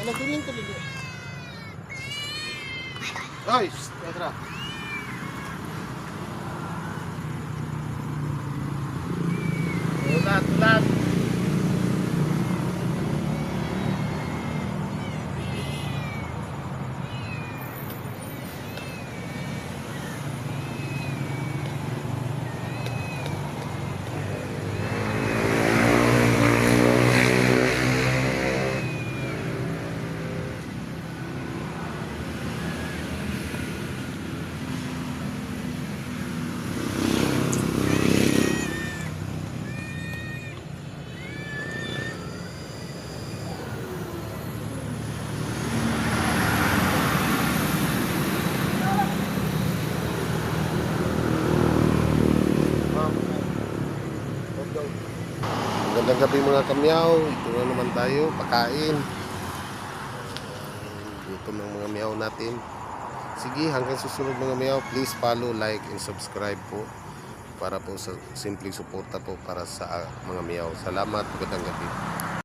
Nagkunin to dito. Ay, tara. Ulat, ulat. Magandang gabi mga kamyaw. Ito na naman tayo, pakain. Gutom ng mga miyaw natin. Sige, hanggang susunod mga miyaw, please follow, like, and subscribe po para po sa simpleng suporta po para sa mga miyaw. Salamat, magandang gabi.